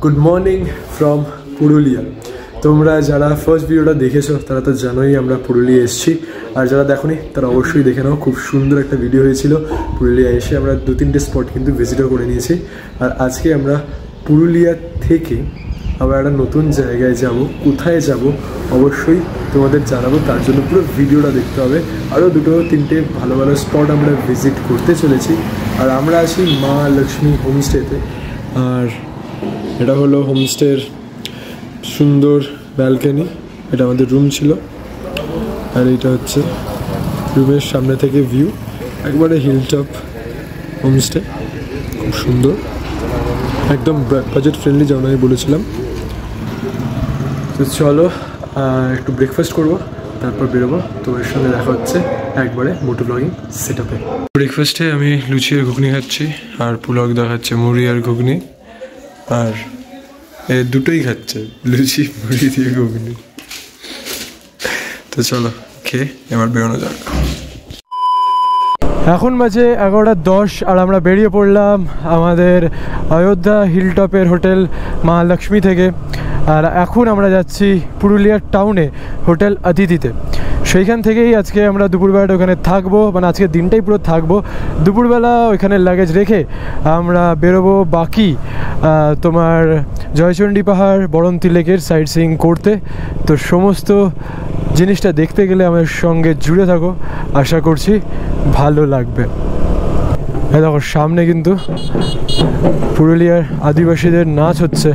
Good morning from Purulia. তোমরা যারা first ভিডিওটা দেখেছো তারা তো জানোই আমরা পুরুলিয়া এসেছি, আর যারা দেখোনি তারা অবশ্যই দেখে নাও। খুব সুন্দর একটা ভিডিও হয়েছিল। পুরুলিয়া এসে আমরা 2-3টে স্পট কিন্তু ভিজিটও করে নিয়েছি, আর আজকে আমরা পুরুলিয়া থেকে আবার একটা নতুন জায়গায় যাব। কোথায় যাব অবশ্যই তোমাদের জানাবো, তার জন্য পুরো ভিডিওটা দেখতে হবে। আরও 2-3টে ভালো ভালো স্পট আমরা ভিজিট করতে চলেছি। আর আমরা আছি মা লক্ষ্মী হোমস্টেতে, আর এটা হলো হোমস্টের সুন্দর ব্যালকনি। এটা আমাদের রুম ছিল, আর এটা হচ্ছে রুমের সামনে থেকে ভিউ, একবারে হিলটপ হোমস্টে। খুব সুন্দর, একদম বাজেট ফ্রেন্ডলি, যেমন আমি বলেছিলাম। তো চলো একটু ব্রেকফাস্ট করবো, তারপর বেরোবো। তোমার সঙ্গে দেখা হচ্ছে একবারে মোটো ব্লগিং সেট আপে। ব্রেকফাস্টে আমি লুচি আর ঘুগনি খাচ্ছি, আর পুলক দেখাচ্ছে মুড়ি আর ঘুগনি, আর দুটোই খাচ্ছে, লুচি মুড়ি দিয়ে ঘুগনি। তো চলো খেয়ে এবার বেরোনো যাক। এখন বাজে 11:10 আর আমরা বেরিয়ে পড়লাম আমাদের অযোধ্যা হিলটপের হোটেল মা লক্ষ্মী থেকে। আর এখন আমরা যাচ্ছি পুরুলিয়ার টাউনে হোটেল অতিথিতে। সেইখান থেকেই আজকে আমরা দুপুরবেলাটা ওখানে থাকবো, মানে আজকের দিনটাই পুরো থাকবো। দুপুরবেলা ওইখানে লাগেজ রেখে আমরা বেরোবো বাকি তোমার জয়চণ্ডী পাহাড়, বরন্তি লেকের সাইট সিইং করতে। তো সমস্ত জিনিসটা দেখতে গেলে আমার সঙ্গে জুড়ে থাকো, আশা করছি ভালো লাগবে। দেখো সামনে কিন্তু পুরুলিয়ার আদিবাসীদের নাচ হচ্ছে।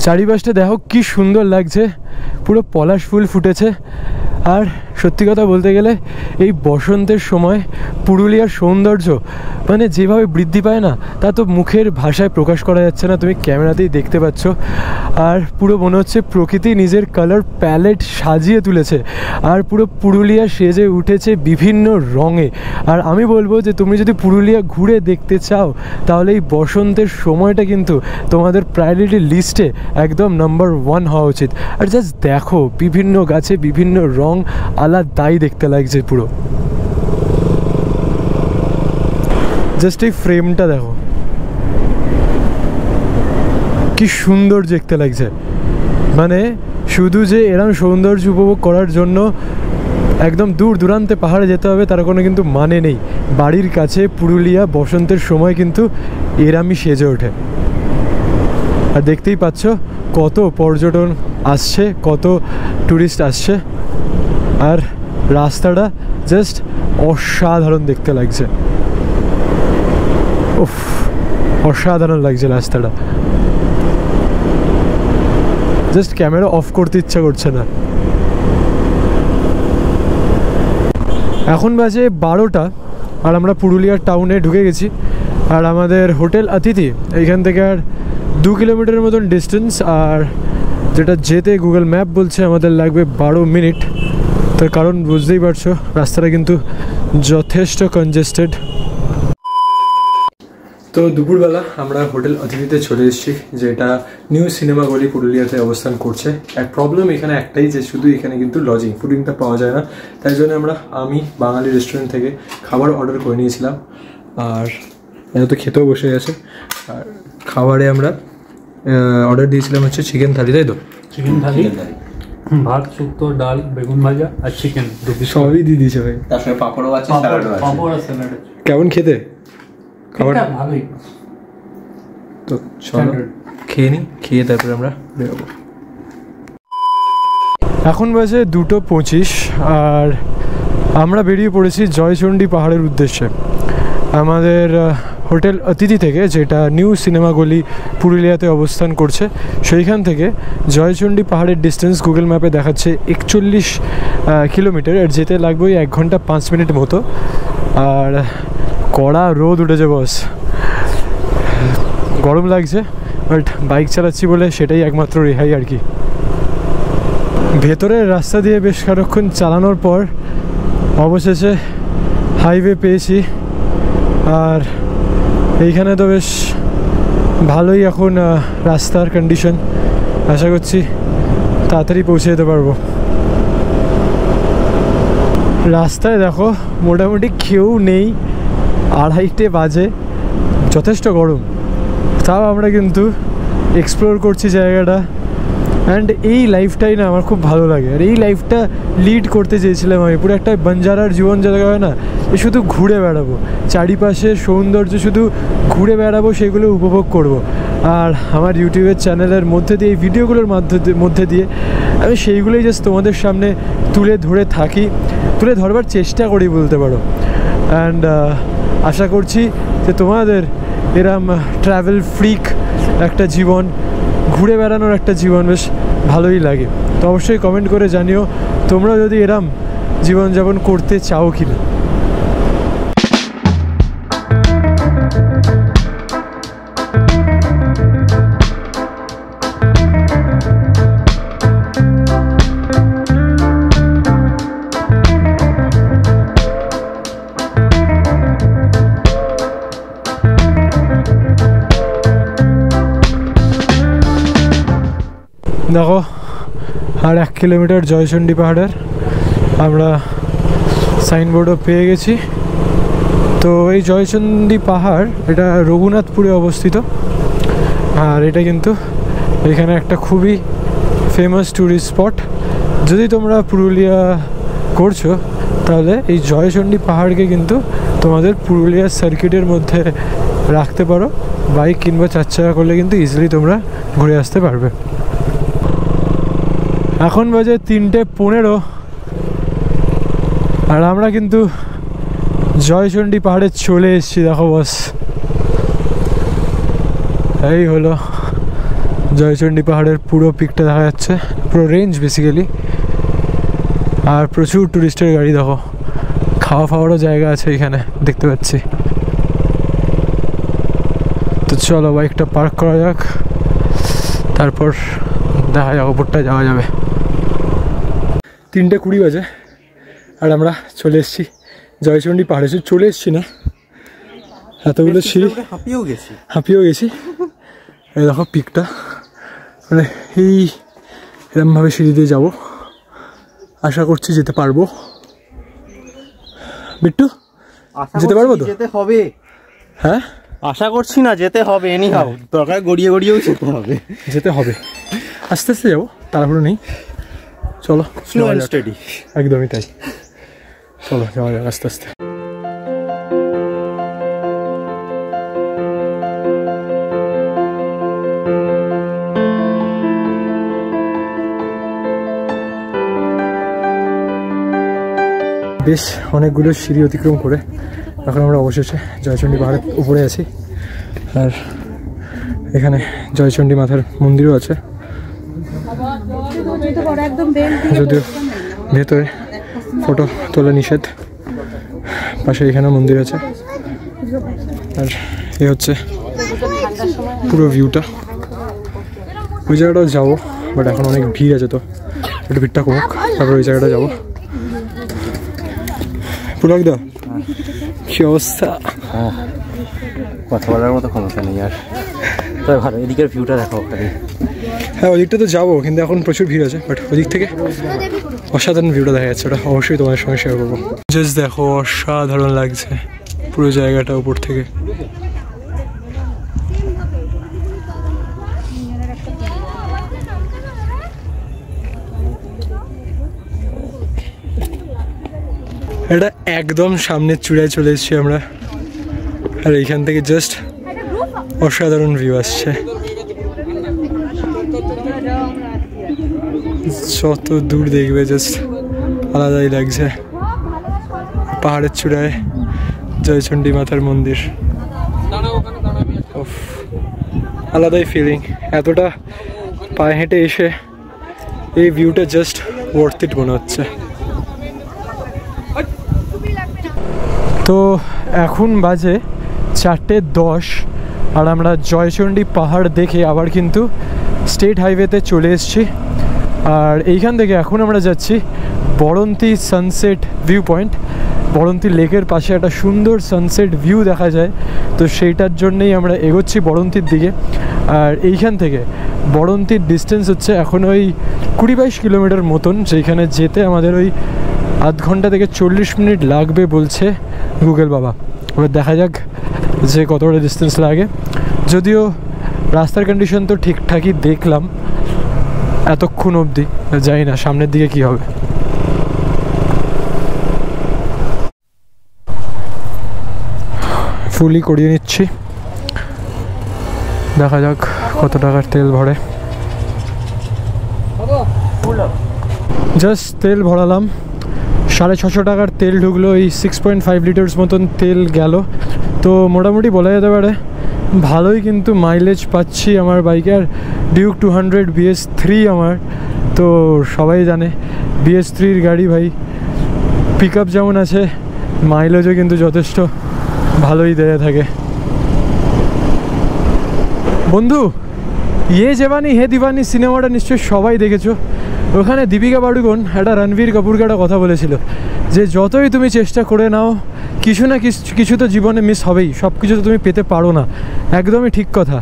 চারিপাশটা দেখো কি সুন্দর লাগছে, পুরো পলাশ ফুল ফুটেছে। আর সত্যি কথা বলতে গেলে এই বসন্তের সময় পুরুলিয়ার সৌন্দর্য মানে যেভাবে বৃদ্ধি পায় না, তা তো মুখের ভাষায় প্রকাশ করা যাচ্ছে না। তুমি ক্যামেরাতেই দেখতে পাচ্ছ। আর পুরো মনে হচ্ছে প্রকৃতি নিজের কালার প্যালেট সাজিয়ে তুলেছে, আর পুরো পুরুলিয়া সেজে উঠেছে বিভিন্ন রঙে। আর আমি বলবো যে তুমি যদি পুরুলিয়া ঘুরে দেখতে চাও, তাহলে এই বসন্তের সময়টা কিন্তু তোমাদের প্রায়োরিটি লিস্টে একদম নাম্বার 1 হওয়া উচিত। আর জাস্ট দেখো বিভিন্ন গাছে বিভিন্ন রং, আলাদাই দেখতে লাগছে পুরো। জাস্ট এই ফ্রেমটা দেখো কি সুন্দর দেখতে লাগছে। মানে শুধু যে এরকম সৌন্দর্য উপভোগ করার জন্য একদম দূর দূরান্তে পাহাড়ে যেতে হবে তার কোনো কিন্তু মানে নেই। বাড়ির কাছে পুরুলিয়া বসন্তের সময় কিন্তু এরামই সেজে ওঠে। আর দেখতেই পাচ্ছ কত পর্যটন আসছে, কত টুরিস্ট আসছে। আর রাস্তাটা জাস্ট অসাধারণ দেখতে লাগছে। উফ, অসাধারণ লাগছে রাস্তাটা। জাস্ট ক্যামেরা অফ করতে ইচ্ছা করছে না। এখন বাজে 12টা আর আমরা পুরুলিয়ার টাউনে ঢুকে গেছি। আর আমাদের হোটেল অতিথি এইখান থেকে আর 2 কিলোমিটারের মতন ডিস্টেন্স, আর যেটা যেতে গুগল ম্যাপ বলছে আমাদের লাগবে 12 মিনিট। তার কারণ বুঝতেই পারছো, রাস্তাটা কিন্তু যথেষ্ট কনজেস্টেড। তো দুপুরবেলা আমরা হোটেল অতিথিতে চলে এসেছি, যেটা নিউ সিনেমা গলি পুরুলিয়াতে অবস্থান করছে। এক প্রবলেম এখানে একটাই, যে শুধু এখানে কিন্তু লজিং ফুডিংটা পাওয়া যায় না। তাই জন্য আমি বাঙালি রেস্টুরেন্ট থেকে খাবার অর্ডার করে নিয়েছিলাম, আর এত খেতেও বসে গেছে। আর খাবারে আমরা অর্ডার দিয়েছিলাম হচ্ছে চিকেন থালি, তাই তো? চিকেন থালি, ভাত, শুক্তো, ডাল, বেগুন ভাজা আর চিকেন সবই দিয়ে দিয়েছে ভাই। তার সঙ্গে পাঁপড়ও আছে, পাঁপড় আর স্যালাড। কেমন খেতে? খাবারটা ভালোই। তো চলো খেয়ে নিই, খেয়ে তারপরে আমরা বেরোবো। এখন বাজে 2:25 আর আমরা বেরিয়ে পড়েছি জয়চণ্ডী পাহাড়ের উদ্দেশ্যে। আমাদের হোটেল অতিথি থেকে, যেটা নিউ সিনেমা গলি পুরুলিয়াতে অবস্থান করছে, সেইখান থেকে জয়চণ্ডী পাহাড়ের ডিস্টেন্স গুগল ম্যাপে দেখাচ্ছে 41 কিলোমিটার। আর যেতে লাগবে 1 ঘন্টা 5 মিনিট মতো। আর কড়া রোদ উঠেছে বস, গরম লাগছে, বাট বাইক চালাচ্ছি বলে সেটাই একমাত্র রেহাই আর কি। ভেতরের রাস্তা দিয়ে বেশ খানিকক্ষণ চালানোর পর অবশেষে হাইওয়ে পেয়েছি। আর এইখানে তো বেশ ভালোই এখন রাস্তার কন্ডিশন, আশা করছি তাড়াতাড়ি পৌঁছে যেতে পারবো। রাস্তায় দেখো মোটামুটি কেউ নেই, 2:30 বাজে, যথেষ্ট গরম, তাও আমরা কিন্তু এক্সপ্লোর করছি জায়গাটা। অ্যান্ড এই লাইফটাই না আমার খুব ভালো লাগে, আর এই লাইফটা লিড করতে চেয়েছিলাম আমি। পুরো একটা বাঞ্জারার জীবন জায়গা হয় না, এ শুধু ঘুরে বেড়াবো, চারিপাশে সৌন্দর্য শুধু ঘুরে বেড়াবো, সেগুলো উপভোগ করব। আর আমার ইউটিউবের চ্যানেলের মধ্যে দিয়ে, এই ভিডিওগুলোর মধ্যে দিয়ে আমি সেইগুলোই জাস্ট তোমাদের সামনে তুলে ধরবার চেষ্টা করি বলতে পারো। অ্যান্ড আশা করছি যে তোমাদের এরম ট্রাভেল ফ্রিক একটা জীবন, ঘুরে বেড়ানোর একটা জীবন বেশ ভালোই লাগে। তো অবশ্যই কমেন্ট করে জানিও তোমরা যদি এরম জীবনযাপন করতে চাও কি না। দেখো আর 1 কিলোমিটার জয়চণ্ডী পাহাড়ের আমরা সাইনবোর্ডও পেয়ে গেছি। তো এই জয়চণ্ডী পাহাড় এটা রঘুনাথপুরে অবস্থিত, আর এটা কিন্তু এখানে একটা খুবই ফেমাস ট্যুরিস্ট স্পট। যদি তোমরা পুরুলিয়া করছো তাহলে এই জয়চণ্ডী পাহাড়কে কিন্তু তোমাদের পুরুলিয়া সার্কিটের মধ্যে রাখতে পারো, বাইক কিংবা 4 চাকা করলে কিন্তু ইজিলি তোমরা ঘুরে আসতে পারবে। এখন বাজে 3:15 আর আমরা কিন্তু জয়চণ্ডী পাহাড়ে চলে এসেছি। দেখো বস, এই হলো জয়চণ্ডী পাহাড়ের পুরো পিকটা দেখা যাচ্ছে, পুরো রেঞ্জ বেসিক্যালি। আর প্রচুর টুরিস্টের গাড়ি, দেখো খাওয়া ফাওয়ারও জায়গা আছে এখানে দেখতে পাচ্ছি। তো চলো বাইকটা পার্ক করা যাক, তারপর দেখা যাক ওপরটায় যাওয়া যাবে। 3:20 বাজে আর আমরা চলে এসেছি জয়চণ্ডী পাহাড়ে। চলে এসেছি না, এতগুলো সিঁড়ি হাঁপিয়েও গেছি। এই দেখো পিকটা, মানে এই এরমভাবে সিঁড়ি দিয়ে যাবো, আশা করছি যেতে পারবো। বিট্টু যেতে পারবো তো? যেতে হবে। হ্যাঁ আশা করছি না, যেতে হবে। এনিহাউ দরকার গড়িয়েও যেতে হবে। আস্তে আস্তে যাবো, তাড়াহুড়ো নেই, চলো স্লো অ্যান্ড স্টেডি। একদমই তাই, চলো যাওয়া যাক আস্তে আস্তে। বেশ অনেকগুলো সিঁড়ি অতিক্রম করে এখন আমরা অবশেষে জয়চণ্ডী পাহাড়ের উপরে আছি। আর এখানে জয়চণ্ডী মাতার মন্দিরও আছে, যদিও ভেতরে ফটো তোলা নিষেধ। পাশে এখানে মন্দির আছে। আর এই হচ্ছে পুরো ভিউটা। ওই জায়গাটাও যাবো, বাট এখন অনেক ভিড় আছে, তো একটু ভিড়টা কমুক তারপর ওই জায়গাটা যাবো। পুলক দা কি অবস্থা? কথা বলার মতো ক্ষমতা নেই আর। তবে ভালো, এদিকের ভিউটা দেখো। হ্যাঁ ওদিকটা তো যাবো, কিন্তু এখন প্রচুর ভিড় আছে, বাট ওদিক থেকে অসাধারণ ভিউটা দেখা যাচ্ছে, ওটা অবশ্যই তোমাদের সঙ্গে শেয়ার করবো। জাস্ট দেখো অসাধারণ লাগছে পুরো জায়গাটা উপর থেকে। এটা একদম সামনের চূড়ায় চলে এসেছি আমরা, আর এইখান থেকে জাস্ট অসাধারণ ভিউ আসছে। যত দূর দেখবে জাস্ট আলাদাই লাগছে। পাহাড়ের চূড়ায় জয়চণ্ডী মাতার মন্দির, আলাদাই ফিলিং। এতটা পায়ে হেঁটে এসে এই ভিউটা জাস্ট ওয়ার্থ ইট মনে হচ্ছে। তো এখন বাজে 4:10 আর আমরা জয়চণ্ডী পাহাড় দেখে আবার কিন্তু স্টেট হাইওয়েতে চলে এসেছি। আর এইখান থেকে এখন আমরা যাচ্ছি Baranti sunset view point. Baranti লেকের পাশে একটা সুন্দর সানসেট ভিউ দেখা যায়, তো সেইটার জন্যেই আমরা এগোচ্ছি বড়ন্তির দিকে। আর এইখান থেকে বড়ন্তির ডিস্টেন্স হচ্ছে এখন ওই 20-22 কিলোমিটার মতন, যেখানে যেতে আমাদের ওই আধ ঘন্টা থেকে 40 মিনিট লাগবে বলছে গুগল বাবা। এবার দেখা যাক যে কতটা ডিস্টেন্স লাগে। যদিও রাস্তার কন্ডিশন তো ঠিকঠাকই দেখলাম এতক্ষণ অবধি, জানি না সামনের দিকে কি হবে। ফুলই করিয়ে নিচ্ছি, দেখা যাক কত টাকার তেল ভরে। জাস্ট তেল ভরালাম, 650 টাকার তেল ঢুকলো, এই 6.5 লিটার্স মতন তেল গেল। তো মোটামুটি বলা যেতে পারে ভালোই কিন্তু মাইলেজ পাচ্ছি আমার বাইকে। আর ডিউক 200 BS3 আমার, তো সবাই জানে BS3-র গাড়ি ভাই পিক আপ যেমন আছে, মাইলেজও কিন্তু যথেষ্ট ভালোই দেয়া থাকে। বন্ধু, ইয়ে জবানি হে দিওয়ানি সিনেমাটা নিশ্চয়ই সবাই দেখেছো। ওখানে দীপিকা পাডুকোন একটা রণবীর কাপুরকে একটা কথা বলেছিল যে যতই তুমি চেষ্টা করে নাও কিছু না কিছু তো জীবনে মিস হবেই, সব কিছু তো তুমি পেতে পারো না। একদমই ঠিক কথা।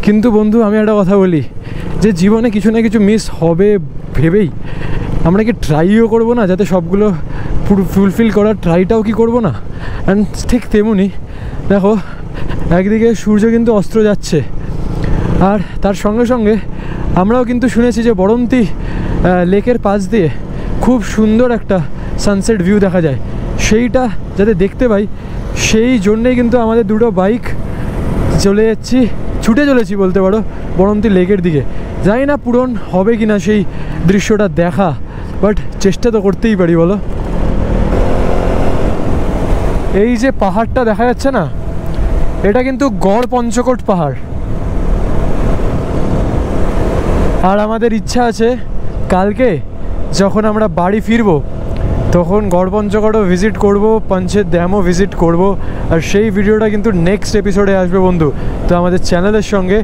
কিন্তু বন্ধু আমি একটা কথা বলি, যে জীবনে কিছু না কিছু মিস হবে ভেবেই আমরা কি ট্রাইও করবো না, যাতে সবগুলো পুরো ফুলফিল করার ট্রাইটাও কি করবো না। অ্যান্ড ঠিক তেমনি দেখো, একদিকে সূর্য কিন্তু অস্ত যাচ্ছে, আর তার সঙ্গে সঙ্গে আমরাও কিন্তু শুনেছি যে বড়ন্তি লেকের পাশ দিয়ে খুব সুন্দর একটা সানসেট ভিউ দেখা যায়। সেইটা যাতে দেখতে পাই সেই জন্যেই কিন্তু আমাদের দুটো বাইক ছুটে চলেছি বলতে পারো বড়ন্তি লেকের দিকে। জানি না পূরণ হবে কি না সেই দৃশ্যটা দেখা, বাট চেষ্টা তো করতেই পারি বলো। এই যে পাহাড়টা দেখা যাচ্ছে না, এটা কিন্তু গড় পঞ্চকোট পাহাড়। আর আমাদের ইচ্ছা আছে কালকে যখন আমরা বাড়ি ফিরবো তখন গড় পঞ্চকোটও ভিজিট করব, পাঞ্চেত ড্যামও ভিজিট করব। আর সেই ভিডিওটা কিন্তু নেক্সট এপিসোডে আসবে বন্ধু। তো আমাদের চ্যানেলের সঙ্গে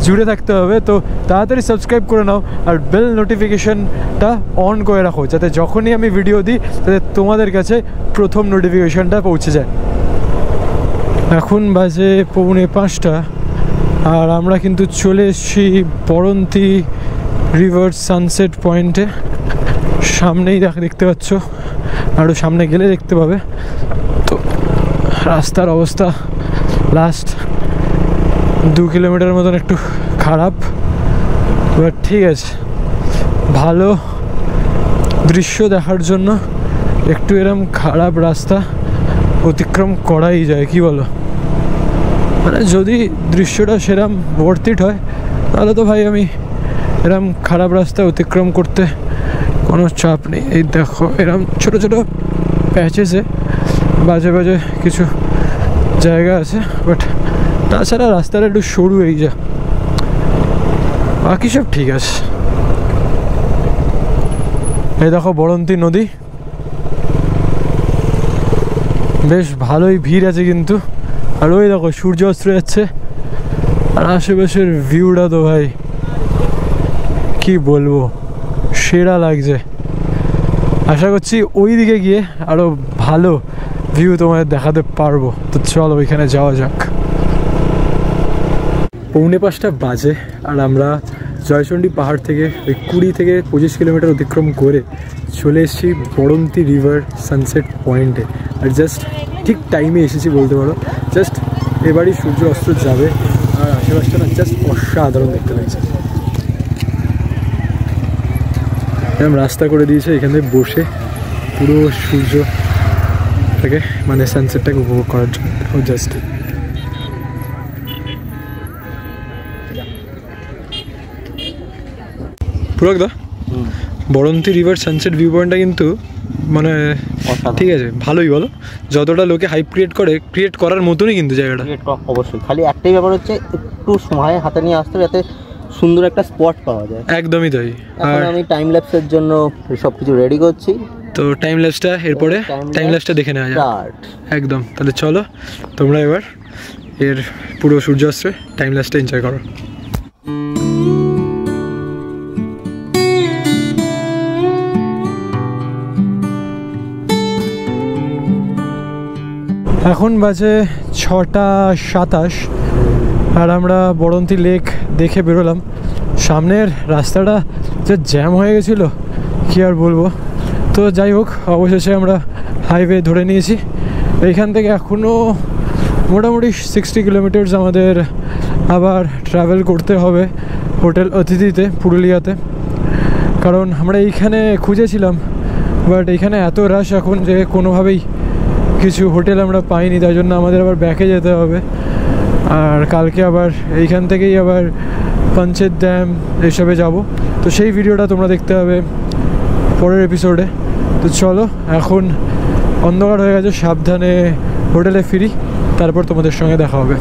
জুড়ে থাকতে হবে, তো তাড়াতাড়ি সাবস্ক্রাইব করে নাও আর বেল নোটিফিকেশানটা অন করে রাখো, যাতে যখনই আমি ভিডিও দিই তাতে তোমাদের কাছে প্রথম নোটিফিকেশানটা পৌঁছে যায়। এখন বাজে 4:45 আর আমরা কিন্তু চলে এসেছি বড়ন্তি রিভার সানসেট পয়েন্টে। সামনেই দেখতে পাচ্ছ, আরও সামনে গেলে দেখতে পাবে। তো রাস্তার অবস্থা লাস্ট 2 কিলোমিটার মতন একটু খারাপ, এবার ঠিক আছে। ভালো দৃশ্য দেখার জন্য একটু এরম খারাপ রাস্তা অতিক্রম করাই যায়, কি বলো? মানে যদি দৃশ্যটা সেরম বর্তিট হয় তাহলে তো ভাই আমি এরম খারাপ রাস্তা অতিক্রম করতে কোনো চাপ নেই। এই দেখো এরম ছোটো ছোটো প্যাচেসে বাজে বাজে কিছু জায়গা আছে, বাট তাছাড়া রাস্তাটা একটু সরু, এই যা, বাকি সব ঠিক আছে। এই দেখো বড়ন্তি নদী, বেশ ভালোই ভিড় আছে কিন্তু। আর ওই দেখো সূর্য অস্ত যাচ্ছে, আর আশেপাশের ভিউটা তো ভাই কি বলবো, সেরা লাগছে। আশা করছি ওই দিকে গিয়ে আরও ভালো ভিউ তোমাদের দেখাতে পারবো। তো চলো ওইখানে যাওয়া যাক। 4:45 বাজে আর আমরা জয়চণ্ডী পাহাড় থেকে ওই 20 থেকে 25 কিলোমিটার অতিক্রম করে চলে এসেছি বড়ন্তি রিভার সানসেট পয়েন্টে। আর জাস্ট ঠিক টাইমে এসেছি বলতে পারো। জাস্ট এবারই সূর্য অস্ত যাবে আর আশেপাশটা না জাস্ট অসাধারণ দেখতে লাগছে। এরকম রাস্তা করে দিয়েছে, এখান থেকে বসে পুরো সূর্যটাকে মানে সানসেটটাকে উপভোগ করার জন্য। জাস্ট পুরো দা বড়ন্তি রিভার সানসেট ভিউ পয়েন্টটা কিন্তু মানে ঠিক আছে, ভালোই বলো। যতটা লোকে হাইপ ক্রিয়েট করার মতনই কিন্তু জায়গাটা অবশ্যই। খালি একটাই ব্যাপার হচ্ছে একটু সময় হাতে নিয়ে আসতে যাতে সুন্দর একটা স্পট পাওয়া যায়। একদমই তাই। আর আমি টাইম ল্যাপসের জন্য সব কিছু রেডি করছি, তো টাইম ল্যাপসটা এরপরে টাইম ল্যাপসটা দেখে নেওয়া যায় একদম। তাহলে চলো তোমরা এবার এর পুরো সূর্যাস্তের টাইম ল্যাপসটা এনজয় করো। এখন বাজে 6:27 আর আমরা বড়ন্তি লেক দেখে বেরোলাম। সামনের রাস্তাটা যে জ্যাম হয়ে গেছিলো কী আর বলবো। তো যাই হোক, অবশেষে আমরা হাইওয়ে ধরে নিয়েছি। এইখান থেকে এখনও মোটামুটি 60 কিলোমিটার্স আমাদের আবার ট্রাভেল করতে হবে হোটেল অতিথিতে পুরুলিয়াতে। কারণ আমরা এইখানে খুঁজেছিলাম, বাট এইখানে এত রাশ এখন যে কোনোভাবেই কিছু হোটেল আমরা পাইনি, তাই জন্য আমাদের আবার ব্যাকে যেতে হবে। আর কালকে আবার এইখান থেকেই আবার পাঞ্চেত ড্যাম এসবে যাব। তো সেই ভিডিওটা তোমরা দেখতে হবে পরের এপিসোডে। তো চলো, এখন অন্ধকার হয়ে গেছে, সাবধানে হোটেলে ফিরি, তারপর তোমাদের সঙ্গে দেখা হবে।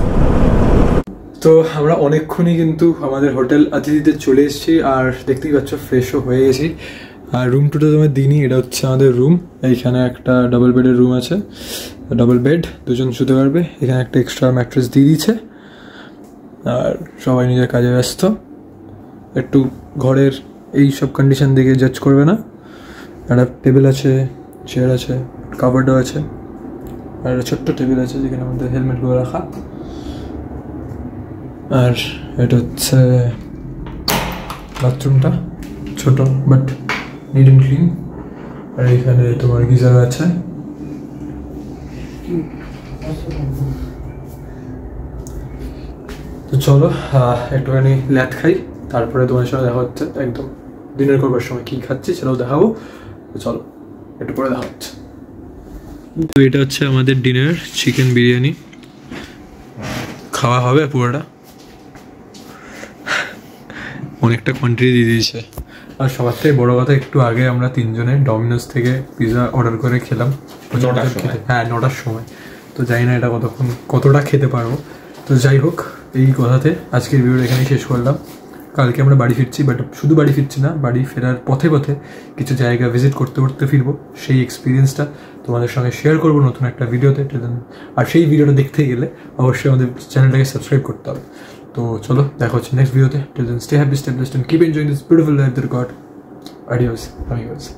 তো আমরা অনেকক্ষণই কিন্তু আমাদের হোটেল অতিথিতে চলে এসেছি, আর দেখতেই পাচ্ছ ফ্রেশও হয়ে গেছি। আর রুম টুটা তোমার দিনই, এটা হচ্ছে আমাদের রুম। এইখানে একটা ডাবল বেডের রুম আছে, ডাবল বেড, দুজন শুতে পারবে। এখানে একটা এক্সট্রা ম্যাট্রেস দিয়ে দিয়েছে। আর সবাই নিজের কাজে ব্যস্ত, একটু ঘরের এই সব কন্ডিশন দেখে জাজ করবে না। একটা টেবিল আছে, চেয়ার আছে, কাভারডও আছে, আর একটা ছোট্ট টেবিল আছে যেখানে আমাদের হেলমেটগুলো রাখা। আর এটা হচ্ছে বাথরুমটা, ছোট বাট নিট অ্যান্ড ক্লিন। আর এখানে তোমার গিজার আছে। তো চলো একটুখানি ল্যাট খাই, তারপরে তোমার সঙ্গে দেখা হচ্ছে। একদম ডিনার করবার সময় কী খাচ্ছি সেটাও দেখাবো। তো চলো একটু পরে দেখা হচ্ছে। তো এটা হচ্ছে আমাদের ডিনার, চিকেন বিরিয়ানি খাওয়া হবে পুরোটা, অনেকটা কোয়ান্টিটি দিয়ে দিয়েছে। আর সবার থেকে বড়ো কথা, একটু আগে আমরা তিনজনে ডমিনোস থেকে পিৎজা অর্ডার করে খেলাম। হ্যাঁ, 9টার সময়। তো জানি না এটা কতটা খেতে পারবো। তো যাই হোক, এই কথাতে আজকের ভিডিওটা এখানেই শেষ করলাম। কালকে আমরা বাড়ি ফিরছি, বাট শুধু বাড়ি ফিরছি না, বাড়ি ফেরার পথে পথে কিছু জায়গা ভিজিট করতে করতে ফিরবো। সেই এক্সপিরিয়েন্সটা তোমাদের সঙ্গে শেয়ার করবো নতুন একটা ভিডিওতে। আর সেই ভিডিওটা দেখতে গেলে অবশ্যই আমাদের চ্যানেলটাকে সাবস্ক্রাইব করতে হবে। তো চলো, দেখা হচ্ছে নেক্সট ভিডিওতে। Till then stay happy, stay blessed, and keep enjoying this beautiful life that God. Adios, amigos.